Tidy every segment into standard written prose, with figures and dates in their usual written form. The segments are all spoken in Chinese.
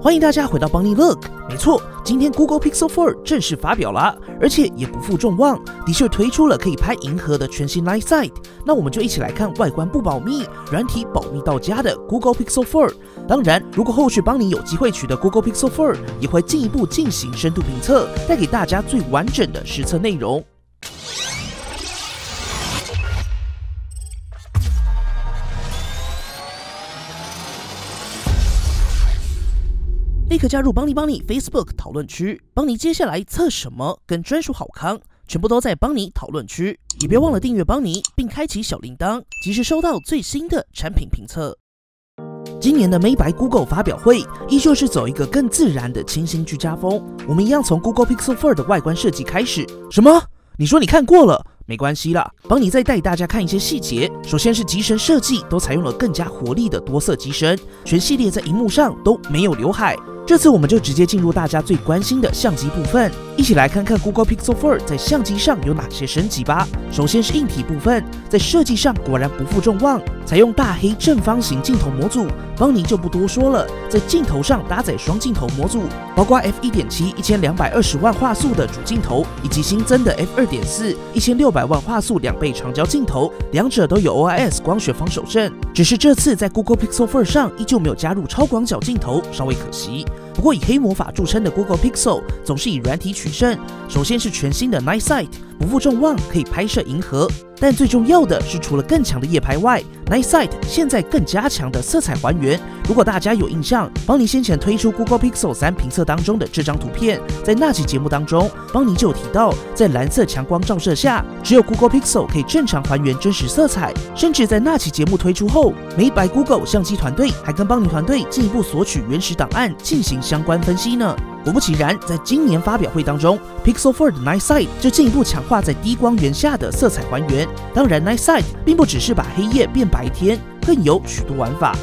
欢迎大家回到邦尼 Look。没错，今天 Google Pixel 4正式发表啦，而且也不负众望，的确推出了可以拍银河的全新 Night Sight。那我们就一起来看外观不保密、软体保密到家的 Google Pixel 4。当然，如果后续邦尼有机会取得 Google Pixel 4，也会进一步进行深度评测，带给大家最完整的实测内容。立刻加入邦尼 Facebook 讨论区，邦尼接下来测什么跟专属好康，全部都在邦尼讨论区。也别忘了订阅邦尼，并开启小铃铛，及时收到最新的产品评测。今年的美白 Google 发表会依旧是走一个更自然的清新居家风。我们一样从 Google Pixel 4的外观设计开始。什么？你说你看过了？没关系啦，邦尼再带大家看一些细节。首先是机身设计，都采用了更加活力的多色机身，全系列在荧幕上都没有刘海。这次我们就直接进入大家最关心的相机部分，一起来看看 Google Pixel 4在相机上有哪些升级吧。首先是硬体部分，在设计上果然不负众望，采用大黑正方形镜头模组，邦尼就不多说了。在镜头上搭载双镜头模组，包括 f1.7 1220万画素的主镜头，以及新增的 f2.4 1600万画素2倍长焦镜头，两者都有 OIS 光学防手震。只是这次在 Google Pixel 4上依旧没有加入超广角镜头，稍微可惜。不过以黑魔法著称的 Google Pixel 总是以软体取胜，首先是全新的 Night Sight， 不负众望，可以拍摄银河。但最重要的是，除了更强的夜拍外， Night Sight 现在更加强的色彩还原。如果大家有印象，邦尼先前推出 Google Pixel 3评测当中的这张图片，在那期节目当中，邦尼就有提到，在蓝色强光照射下，只有 Google Pixel 可以正常还原真实色彩。甚至在那期节目推出后，美白 Google 相机团队还跟邦尼团队进一步索取原始档案进行相关分析呢。果不其然，在今年发表会当中 ，Pixel 4的 Night Sight 就进一步强化在低光源下的色彩还原。当然 ，Night Sight 并不只是把黑夜变白天，更有许多玩法。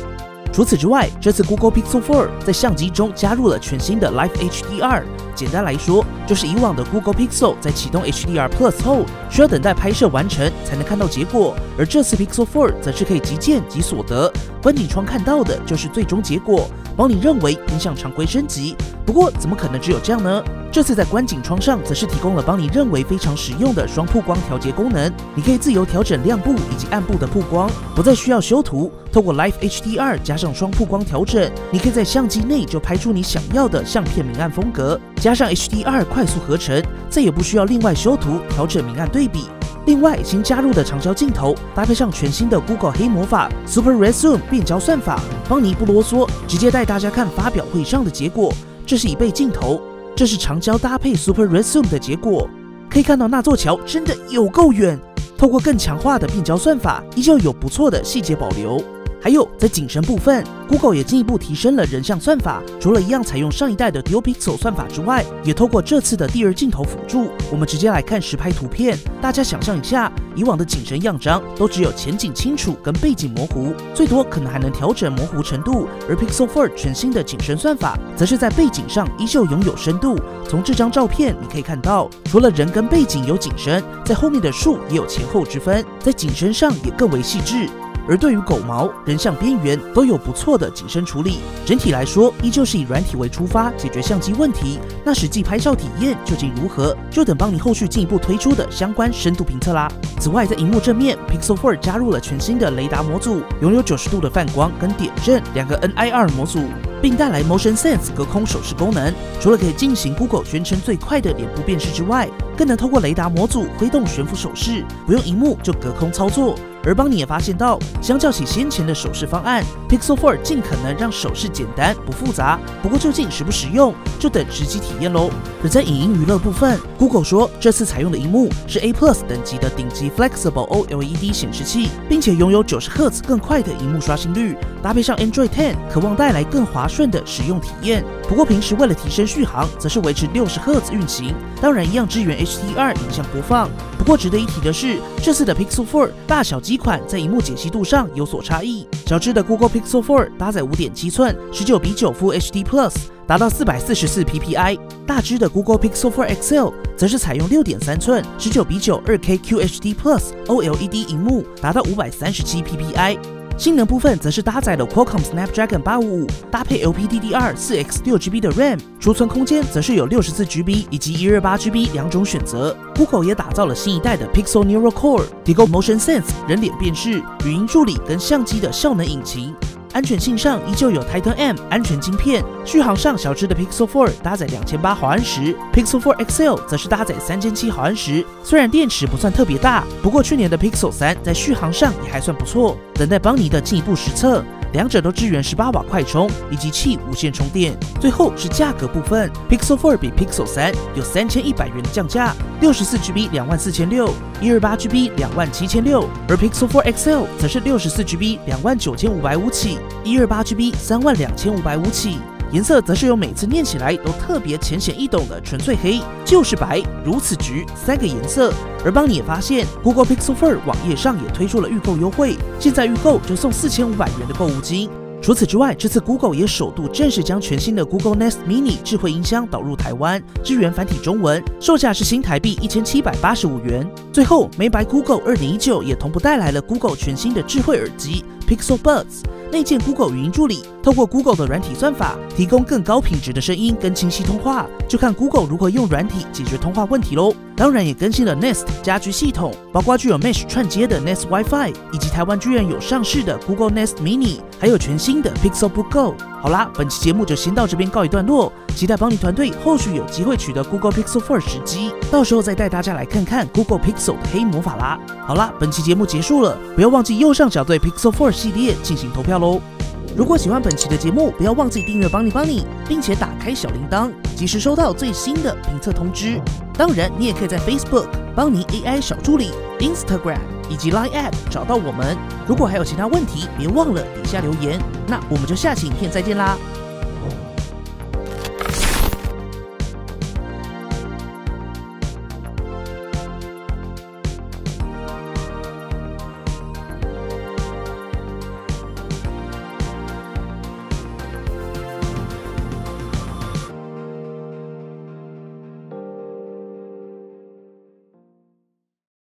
除此之外，这次 Google Pixel 4在相机中加入了全新的 Live HDR。简单来说，就是以往的 Google Pixel 在启动 HDR Plus 后，需要等待拍摄完成才能看到结果，而这次 Pixel 4则是可以即见即所得，观景窗看到的就是最终结果。邦尼认为偏向常规升级，不过怎么可能只有这样呢？这次在观景窗上则是提供了邦尼认为非常实用的双曝光调节功能，你可以自由调整亮部以及暗部的曝光，不再需要修图。透过 Live HDR 加上双曝光调整，你可以在相机内就拍出你想要的相片明暗风格，加上 HDR 快速合成，再也不需要另外修图调整明暗对比。另外，新加入的长焦镜头搭配上全新的 Google 黑魔法 Super Red Zoom 变焦算法，邦尼不啰嗦，直接带大家看发表会上的结果。这是一倍镜头，这是长焦搭配 Super Red Zoom 的结果。可以看到那座桥真的有够远，透过更强化的变焦算法，依旧有不错的细节保留。还有在景深部分 ，Google 也进一步提升了人像算法，除了一样采用上一代的 Dual Pixel 算法之外，也透过这次的第二镜头辅助。我们直接来看实拍图片，大家想象一下，以往的景深样张都只有前景清楚跟背景模糊，最多可能还能调整模糊程度，而 Pixel 4全新的景深算法，则是在背景上依旧拥有深度。从这张照片你可以看到，除了人跟背景有景深，在后面的树也有前后之分，在景深上也更为细致。而对于狗毛、人像边缘都有不错的景深处理。整体来说，依旧是以软体为出发解决相机问题。那实际拍照体验究竟如何，就等邦尼后续进一步推出的相关深度评测啦。此外，在荧幕正面 ，Pixel 4加入了全新的雷达模组，拥有90度的泛光跟点阵2个 NIR 模组，并带来 Motion Sense 隔空手势功能。除了可以进行 Google 宣称最快的脸部辨识之外，更能透过雷达模组挥动悬浮手势，不用荧幕就隔空操作。而邦尼也发现到，相较起先前的手势方案 ，Pixel 4尽可能让手势简单不复杂。不过究竟实不实用，就等实际体验喽。而在影音娱乐部分 ，Google 说这次采用的荧幕是 A+ 等级的顶级 Flexible OLED 显示器，并且拥有90赫兹更快的荧幕刷新率，搭配上 Android 10，渴望带来更滑顺的使用体验。不过平时为了提升续航，则是维持60赫兹运行，当然一样支援 HDR 影像播放。不过值得一提的是，这次的 Pixel 4大小机款在荧幕解析度上有所差异。小只的 Google Pixel 4搭载5.7寸19:9 Full HD Plus， 达到444 ppi。大只的 Google Pixel 4 XL 则是采用6.3寸19:9 2K QHD Plus OLED 荧幕，达到537 ppi。性能部分则是搭载了 Qualcomm Snapdragon 855，搭配 LPDDR 4X6GB 的 RAM， 储存空间则是有 64GB 以及 128GB 两种选择。Google 也打造了新一代的 Pixel Neural Core， 提供 Motion Sense 人脸辨识、语音助理跟相机的效能引擎。安全性上依旧有 Titan M 安全晶片，续航上小只的 Pixel 4搭载2800毫安时 ，Pixel 4 XL 则是搭载3700毫安时。虽然电池不算特别大，不过去年的 Pixel 3在续航上也还算不错。等待邦尼的进一步实测，两者都支援18瓦快充以及气无线充电。最后是价格部分 ，Pixel 4比 Pixel 3有3100元的降价，64GB 24600，128GB 27600，而 Pixel 4 XL 则是64GB 29550起，128GB 32550起。颜色则是由每次念起来都特别浅显易懂的纯粹黑、就是白、如此橘3个颜色。而邦尼也发现 ，Google Pixel 4网页上也推出了预购优惠，现在预购就送4500元的购物金。除此之外，这次 Google 也首度正式将全新的 Google Nest Mini 智慧音箱导入台湾，支援繁体中文，售价是新台币1785元。最后，美白 Google 2.19也同步带来了 Google 全新的智慧耳机 Pixel Buds。内建 Google 语音助理，透过 Google 的软体算法，提供更高品质的声音跟清晰通话，就看 Google 如何用软体解决通话问题咯。当然也更新了 Nest 家居系统，包括具有 Mesh 串接的 Nest WiFi， 以及台湾居然有上市的 Google Nest Mini， 还有全新的 Pixel Book Go。好啦，本期节目就先到这边告一段落，期待邦尼团队后续有机会取得 Google Pixel 4时机，到时候再带大家来看看 Google Pixel 的黑魔法啦。好啦，本期节目结束了，不要忘记右上角对 Pixel 4系列进行投票咯。如果喜欢本期的节目，不要忘记订阅邦尼，并且打开小铃铛，及时收到最新的评测通知。当然，你也可以在 Facebook 邦尼 AI 小助理、Instagram 以及 Line App 找到我们。如果还有其他问题，别忘了底下留言。那我们就下期影片再见啦，